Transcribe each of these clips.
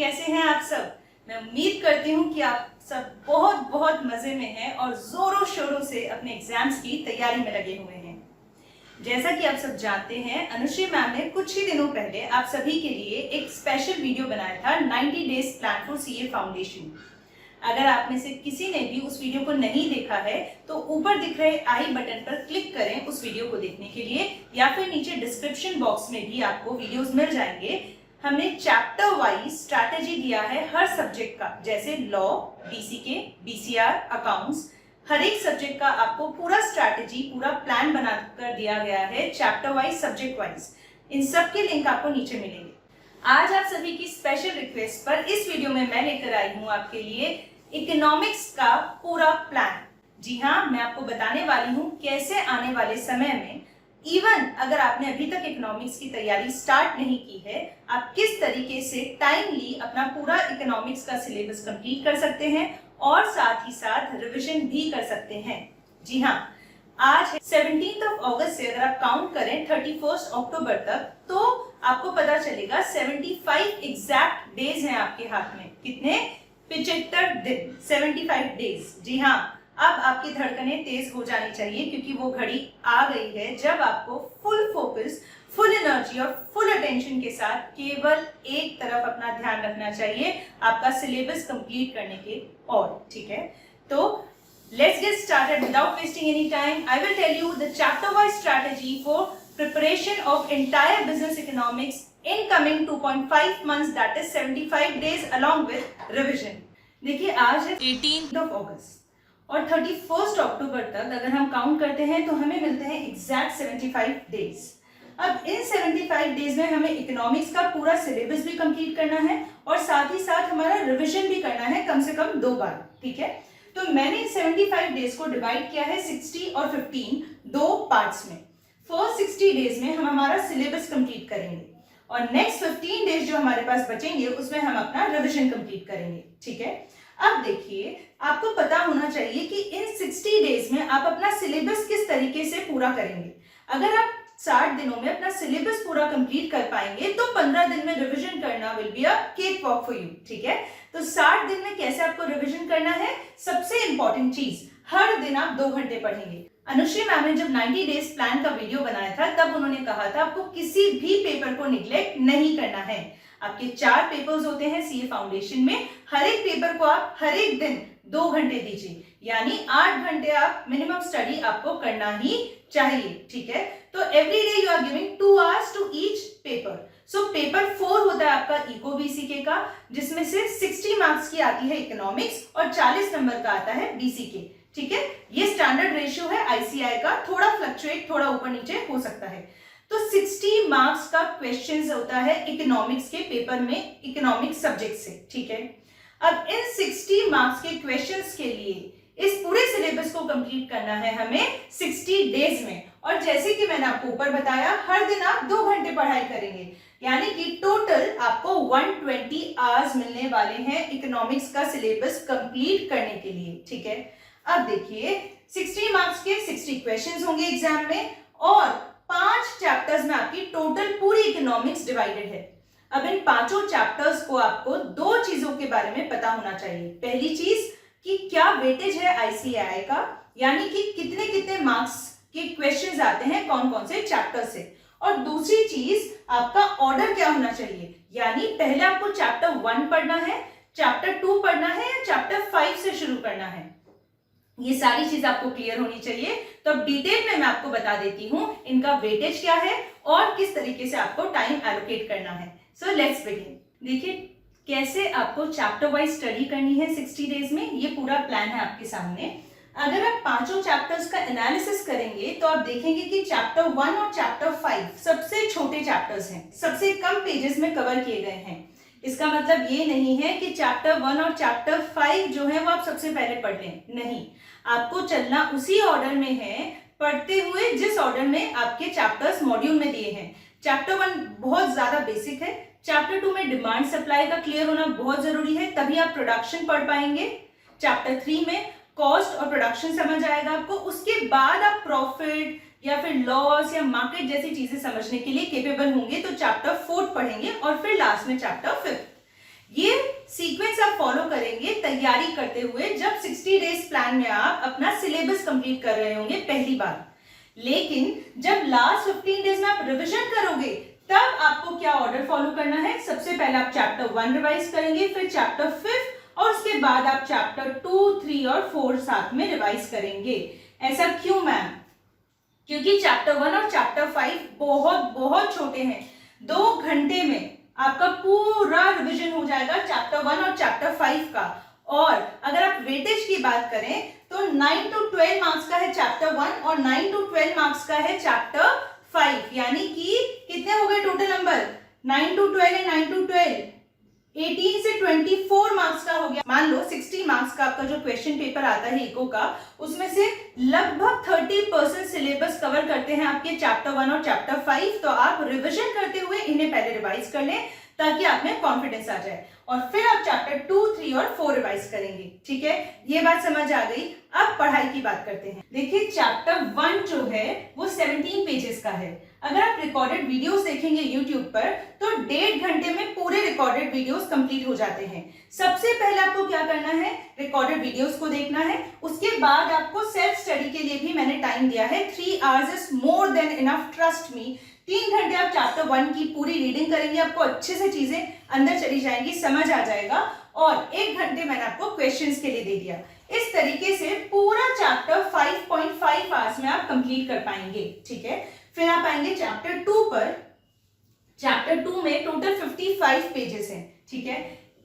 कैसे हैं आप सब। मैं उम्मीद करती हूँ कि आप सब बहुत बहुत मजे में हैं और जोरों शोरों से अपने एग्जाम्स की तैयारी में लगे हुए हैं। जैसा कि आप सब जानते हैं, अनुश्री मैम ने कुछ ही दिनों पहले आप सभी के लिए एक स्पेशल वीडियो बनाया था 90 days plan for CA foundation. अगर आप में से किसी ने भी उस वीडियो को नहीं देखा है तो ऊपर दिख रहे आई बटन पर क्लिक करें उस वीडियो को देखने के लिए, या फिर नीचे डिस्क्रिप्शन बॉक्स में भी आपको वीडियोस मिल जाएंगे। हमने चैप्टर वाइज स्ट्रैटेजी दिया है हर सब्जेक्ट का, जैसे लॉ, बीसीके, बीसीआर, अकाउंट्स, हर एक सब्जेक्ट का आपको पूरा स्ट्रैटेजी, पूरा प्लान बनाकर दिया गया है चैप्टर वाइज, सब्जेक्ट वाइज। इन सब के लिंक आपको नीचे मिलेंगे। आज आप सभी की स्पेशल रिक्वेस्ट पर इस वीडियो में मैं लेकर आई हूं आपके लिए इकोनॉमिक्स का पूरा प्लान। जी हाँ, मैं आपको बताने वाली हूं कैसे आने वाले समय में, इवन अगर आपने अभी तक इकोनॉमिक्स की तैयारी स्टार्ट नहीं की है, आप किस तरीके से टाइमली अपना पूरा इकोनॉमिक्स का सिलेबस कंप्लीट कर सकते हैं और साथ ही साथ रिवीजन भी कर सकते हैं। जी हाँ, आज 17 अगस्त से अगर आप काउंट करें 31 अक्टूबर तक, तो आपको पता चलेगा 75 एग्जैक्ट डेज हैं आपके हाथ में। कितने? 75 दिन, 75 डेज। जी हाँ, अब आपकी धड़कनें तेज हो जानी चाहिए क्योंकि वो घड़ी आ गई है जब आपको फुल फोकस, फुल एनर्जी और फुल अटेंशन के साथ केवल एक तरफ अपना ध्यान रखना चाहिए, आपका सिलेबस कंप्लीट करने के। और ठीक है, तो let's get started without wasting any time. I will tell you the chapter wise strategy for preparation of entire business economics in coming 2.5 months, that is 75 days along with revision. देखिए, आज है 18 अगस्त और 31 अक्टूबर तक अगर हम काउंट करते हैं तो हमें मिलते हैं एग्जैक्ट 75 डेज। अब इन 75 डेज में हमें इकोनॉमिक्स का पूरा सिलेबस भी कंप्लीट करना है और साथ ही साथ हमारा रिवीजन भी करना है, कम से कम 2 बार। ठीक है, तो मैंने 75 डेज को डिवाइड किया है 60 और 15 दो पार्ट्स में। फर्स्ट 60 डेज में हम हमारा सिलेबस कंप्लीट करेंगे और नेक्स्ट 15 डेज जो हमारे पास बचेंगे उसमें हम अपना रिवीजन कंप्लीट करेंगे। ठीक है, अब देखिए, आपको पता होना चाहिए कि इन 60 डेज में आप अपना सिलेबस किस तरीके से पूरा करेंगे। अगर आप 60 दिनों में अपना सिलेबस पूरा कंप्लीट कर पाएंगे तो 15 दिन में रिवीजन करना will be a cake walk for you. ठीक है, तो 60 दिन में कैसे आपको रिवीजन करना है? सबसे इंपॉर्टेंट चीज, हर दिन आप 2 घंटे पढ़ेंगे। अनुश्री मैम ने जब 90 डेज प्लान का वीडियो बनाया था तब उन्होंने कहा था आपको किसी भी पेपर को निग्लेक्ट नहीं करना है। आपके 4 पेपर्स होते हैं सीए फाउंडेशन में, हर एक पेपर को आप हर एक दिन 2 घंटे दीजिए, यानी 8 घंटे आप मिनिमम स्टडी आपको करना ही चाहिए। ठीक है, तो every day you are giving 2 hours to each paper. So paper 4 होता है आपका इको बीसीके का, जिसमें से 60 मार्क्स की आती है इकोनॉमिक्स और 40 नंबर का आता है बीसीके। ठीक है, ये स्टैंडर्ड रेशियो है आईसीआई का, थोड़ा फ्लक्चुएट, थोड़ा ऊपर नीचे हो सकता है। तो 60 मार्क्स का क्वेश्चंस होता है इकोनॉमिक्स के पेपर में, इकोनॉमिक्स सब्जेक्ट से। ठीक है, अब इन 60 मार्क्स के क्वेश्चंस के लिए इस पूरे सिलेबस को कंप्लीट करना है हमें 60 डेज में। और जैसे कि मैंने आपको ऊपर बताया, हर दिन आप 2 घंटे पढ़ाई करेंगे, यानी कि टोटल आपको 120 आवर्स मिलने वाले हैं इकोनॉमिक्स का सिलेबस कंप्लीट करने के लिए। ठीक है, अब देखिए, 60 मार्क्स के 60 क्वेश्चंस होंगे एग्जाम में और 5 चैप्टर्स में आपकी टोटल पूरी इकोनॉमिक्स डिवाइडेड है। अब इन 5 चैप्टर्स को आपको 2 चीजों के बारे में पता होना चाहिए। पहली चीज कि क्या वेटेज है आईसीएआई का, यानी कि कितने कितने मार्क्स के क्वेश्चंस आते हैं कौन कौन से चैप्टर से। और दूसरी चीज, आपका ऑर्डर क्या होना चाहिए, यानी पहले आपको चैप्टर 1 पढ़ना है, चैप्टर 2 पढ़ना है या चैप्टर 5 से शुरू करना है। ये सारी चीज आपको क्लियर होनी चाहिए। तो अब डिटेल में मैं आपको बता देती हूं इनका वेटेज क्या है और किस तरीके से आपको टाइम एलोकेट करना है। So let's begin. देखिए, कैसे आपको चैप्टर वाइज स्टडी करनी है 60 डेज में, ये पूरा प्लान है आपके सामने। अगर आप 5 चैप्टर्स का एनालिसिस करेंगे तो आप देखेंगे कि चैप्टर 1 और चैप्टर 5 सबसे छोटे चैप्टर्स हैं, सबसे कम पेजेस में कवर किए गए हैं। इसका मतलब ये नहीं है कि चैप्टर 1 और चैप्टर 5 जो है वो आप सबसे पहले पढ़ लें, नहीं, आपको चलना उसी ऑर्डर में है, पढ़ते हुए जिस ऑर्डर में आपके चैप्टर्स मॉड्यूल में दिए हैं। चैप्टर 1 बहुत ज्यादा बेसिक है, चैप्टर 2 में डिमांड सप्लाई का क्लियर होना बहुत जरूरी है, तभी आप प्रोडक्शन पढ़ पाएंगे। चैप्टर 3 में कॉस्ट और प्रोडक्शन समझ आएगा आपको, उसके बाद आप प्रॉफिट या फिर लॉस या मार्केट जैसी चीजें समझने के लिए केपेबल होंगे तो चैप्टर 4 पढ़ेंगे और फिर लास्ट में चैप्टर 5। ये सीक्वेंस आप फॉलो करेंगे तैयारी करते हुए जब 60 डेज प्लान में आप अपना सिलेबस कंप्लीट कर रहे होंगे पहली बार। लेकिन जब लास्ट 15 डेज में आप रिवीजन करोगे तब आपको क्या ऑर्डर फॉलो करना है? सबसे पहले आप चैप्टर 1 रिवाइज करेंगे, फिर चैप्टर 5 और उसके बाद आप चैप्टर 2, 3 और 4 साथ में रिवाइज करेंगे। ऐसा क्यों मैम? क्योंकि चैप्टर 1 और चैप्टर 5 बहुत बहुत छोटे हैं। 2 घंटे में आपका पूरा रिवीजन हो जाएगा चैप्टर 1 और चैप्टर 5 का। और अगर आप वेटेज की बात करें तो 9 to 12 मार्क्स का है चैप्टर 1 और 9 to 12 मार्क्स का है चैप्टर 5, यानी कि कितने हो गए टोटल नंबर? 9 to 12 है, 9 to 12 18 से 24 मार्क्स का हो गया। मान लो 60 मार्क्स का आपका जो क्वेश्चन पेपर आता है इको का, उसमें से लगभग 30% सिलेबस कवर करते हैं आपके चैप्टर 1 और चैप्टर 5। तो आप रिवीजन करते हुए इन्हें पहले रिवाइज कर लें ताकि आप में कॉन्फिडेंस आ जाए, और फिर आप चैप्टर 2, 3 और 4 रिवाइज करेंगे। ठीक है, ये बात समझ आ गई। अब पढ़ाई की बात करते हैं। देखिए चैप्टर 1 जो है वो 17 पेजेस का है। अगर आप रिकॉर्डेड वीडियोस देखेंगे यूट्यूब पर तो 1.5 घंटे में पूरे रिकॉर्डेड वीडियोस कंप्लीट हो जाते हैं। सबसे पहले आपको क्या करना है? रिकॉर्डेड वीडियोस को देखना है। उसके बाद आपको सेल्फ स्टडी के लिए भी मैंने टाइम दिया है। 3 hours is more than enough, trust me. 3 घंटे आप चैप्टर 1 की पूरी रीडिंग करेंगे, आपको अच्छे से चीजें अंदर चली जाएंगी, समझ आ जाएगा। और 1 घंटे मैंने आपको क्वेश्चंस के लिए दे दिया। इस तरीके से पूरा चैप्टर 5.5 आवर्स में आप कंप्लीट कर पाएंगे। ठीक है, फिर आप आएंगे चैप्टर 2 पर। चैप्टर 2 में टोटल 55 पेजेस हैं। ठीक है,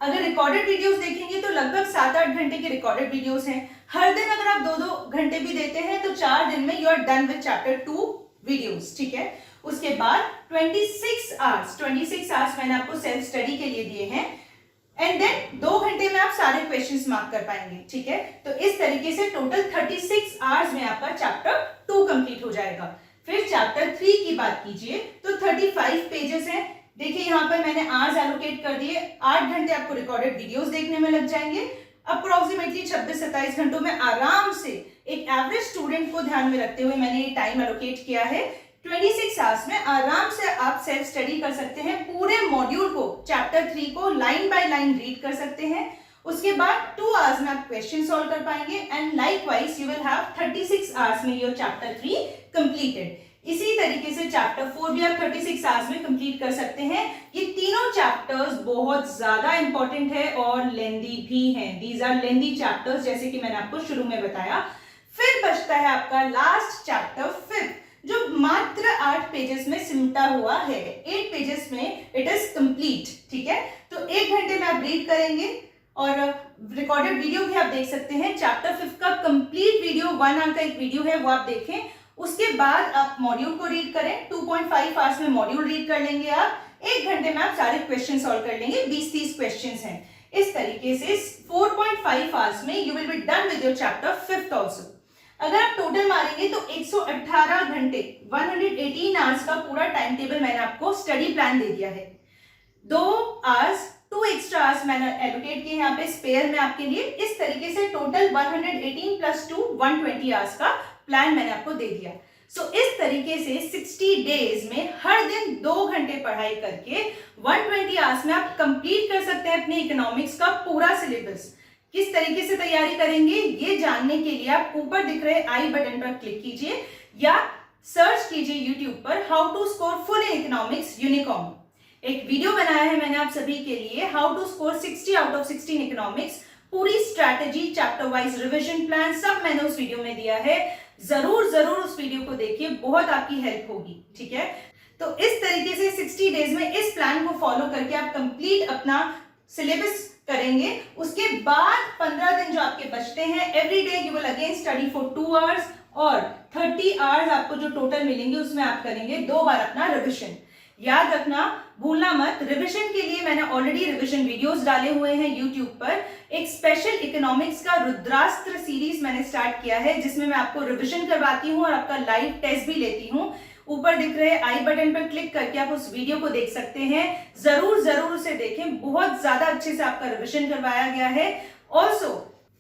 अगर रिकॉर्डेड वीडियोस देखेंगे तो लगभग 7-8 घंटे के रिकॉर्डेड वीडियोस हैं। हर दिन अगर आप 2-2 घंटे भी देते हैं तो 4 दिन में you are done with chapter 2 videos. ठीक है, उसके बाद 26 आवर्स मैंने आपको सेल्फ स्टडी के लिए दिए हैं, एंड देन 2 घंटे में आप सारे क्वेश्चंस मार्क कर पाएंगे। ठीक है, तो इस तरीके से टोटल 36 आवर्स में आपका चैप्टर 2 कंप्लीट हो जाएगा। फिर चैप्टर 3 की बात कीजिए तो 35 पेजेस हैं। देखिए यहाँ पर मैंने आवर्स एलोकेट कर दिए। 8 घंटे आपको रिकॉर्डेड वीडियोस देखने में लग जाएंगे। अप्रोक्सीमेटली 26-27 घंटों में आराम से एक एवरेज स्टूडेंट को ध्यान में रखते हुए मैंने ये टाइम एलोकेट किया है। 26 आवर्स में आराम से आप सेल्फ स्टडी कर सकते हैं। पूरे मॉड्यूल को, चैप्टर 3 को लाइन बाय लाइन रीड कर सकते हैं। उसके बाद 2 आवर्स में आप क्वेश्चन सॉल्व कर पाएंगे, and likewise you will have 36 hours में योर चैप्टर 3 कंप्लीटेड। इसी तरीके से चैप्टर 4 भी आप 36 आवर्स में कंप्लीट कर सकते हैं। ये तीनों चैप्टर्स बहुत ज्यादा इंपॉर्टेंट है और लेंदी भी हैं। दीज आर लेंदी चैप्टर्स, जैसे कि मैंने आपको शुरू में बताया। फिर बचता है आपका लास्ट चैप्टर 5 जो मात्र 8 पेजेस में सिमटा हुआ है। 8 पेजेस में इट इज कंप्लीट। ठीक है, तो 1 घंटे में आप रीड करेंगे और रिकॉर्डेड वीडियो भी आप देख सकते हैं। चैप्टर 5 का कंप्लीट वीडियो 1 आवर का एक वीडियो है, वो आप देखें। उसके बाद आप मॉड्यूल को रीड करें। 2.5 आवर्स में मॉड्यूल रीड कर लेंगे आप। 1 घंटे में आप सारे क्वेश्चन सॉल्व कर लेंगे। 20-30 क्वेश्चन हैं। इस तरीके से 4.5 आवर्स में you will be done with your chapter 5 also. अगर आप टोटल मारेंगे तो 118 घंटे, 118 आवर्स का पूरा टाइम टेबल मैंने आपको स्टडी प्लान दे दिया है। 2 आवर्स, 2 एक्स्ट्रा आवर्स मैंने एलोकेट किए यहाँ पे स्पेयर में आपके लिए। इस तरीके से टोटल 118 + 2 120 आवर्स का प्लान मैंने आपको दे दिया। इस तरीके से 60 डेज में हर दिन 2 घंटे पढ़ाई करके 120 आवर्स में आप कंप्लीट कर सकते हैं अपने इकोनॉमिक्स का पूरा सिलेबस। किस तरीके से तैयारी करेंगे ये जानने के लिए आप ऊपर दिख रहे आई बटन पर क्लिक कीजिए या सर्च कीजिए यूट्यूब पर how to score full in economics unicorn. एक वीडियो बनाया है मैंने आप सभी के लिए, how to score 60 out of 60 in economics. पूरी strategy, chapter wise revision plan सब मैंने उस वीडियो में दिया है। जरूर उस वीडियो को देखिए, बहुत आपकी हेल्प होगी। ठीक है, तो इस तरीके से 60 डेज में इस प्लान को फॉलो करके आप कंप्लीट अपना सिलेबस करेंगे। उसके बाद 15 दिन जो आपके बचते हैं, every day you will again study for 2 hours, और 30 आवर्स आपको जो टोटल मिलेंगे उसमें आप करेंगे 2 बार अपना रिविजन। याद रखना, भूलना मत, रिविजन के लिए मैंने ऑलरेडी रिविजन वीडियोस डाले हुए हैं यूट्यूब पर। एक स्पेशल इकोनॉमिक्स का रुद्रास्त्र सीरीज मैंने स्टार्ट किया है जिसमें मैं आपको रिविजन करवाती हूँ और आपका लाइव टेस्ट भी लेती हूँ। ऊपर दिख रहे आई बटन पर क्लिक करके आप उस वीडियो को देख सकते हैं। जरूर उसे देखें, बहुत ज्यादा अच्छे से आपका रिविजन करवाया गया है। Also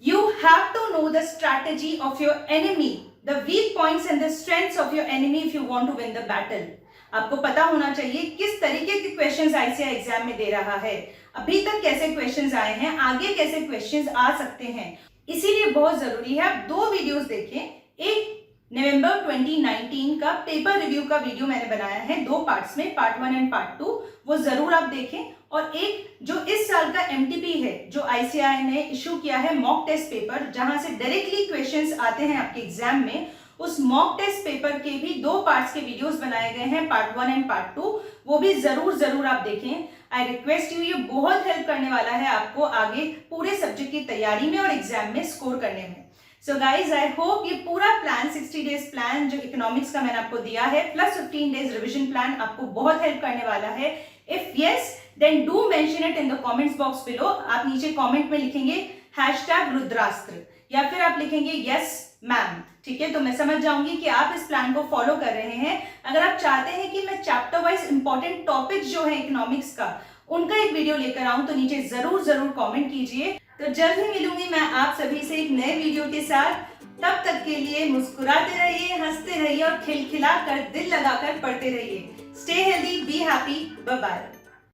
you have to know the strategy of your enemy, the weak points and the strengths of your enemy if you want to win the battle. आपको पता होना चाहिए किस तरीके के क्वेश्चंस आईसीएआई एग्जाम में दे रहा है, अभी तक कैसे क्वेश्चंस आए हैं, आगे कैसे क्वेश्चंस आ सकते हैं। इसीलिए बहुत जरूरी है आप 2 वीडियोस देखें। एक नवंबर 2019 का पेपर रिव्यू का वीडियो मैंने बनाया है 2 पार्ट्स में, पार्ट 1 एंड पार्ट 2, वो जरूर आप देखें। और एक जो इस साल का एमटीपी है, जो आईसीएआई ने इशू किया है मॉक टेस्ट पेपर, जहां से डायरेक्टली क्वेश्चंस आते हैं आपके एग्जाम में, उस मॉक टेस्ट पेपर के भी 2 पार्ट्स के वीडियोस बनाए गए हैं, पार्ट 1 एंड पार्ट 2, वो भी जरूर आप देखें। आई रिक्वेस्ट यू, ये बहुत हेल्प करने वाला है आपको आगे पूरे सब्जेक्ट की तैयारी में और एग्जाम में स्कोर करने में। सो गाइज, आई होप ये पूरा प्लान 60 डेज प्लान जो इकोनॉमिक्स का मैंने आपको दिया है प्लस 15 डेज रिविजन प्लान आपको बहुत हेल्प करने वाला है। If yes, then do mention it in the comments box below. आप नीचे कमेंट में लिखेंगे #रुद्रास्त्र या फिर आप लिखेंगे यस मैम, ठीक है, तो मैं समझ जाऊंगी कि आप इस प्लान को फॉलो कर रहे हैं। अगर आप चाहते हैं कि मैं चैप्टर वाइज इंपॉर्टेंट टॉपिक्स जो है इकोनॉमिक्स का, उनका एक वीडियो लेकर आऊं, तो नीचे जरूर कमेंट कीजिए। तो जल्द ही मिलूंगी मैं आप सभी से एक नए वीडियो के साथ। तब तक के लिए मुस्कुराते रहिए, हंसते रहिए और खिलखिला कर दिल लगाकर पढ़ते रहिए। Stay healthy, be happy, bye bye.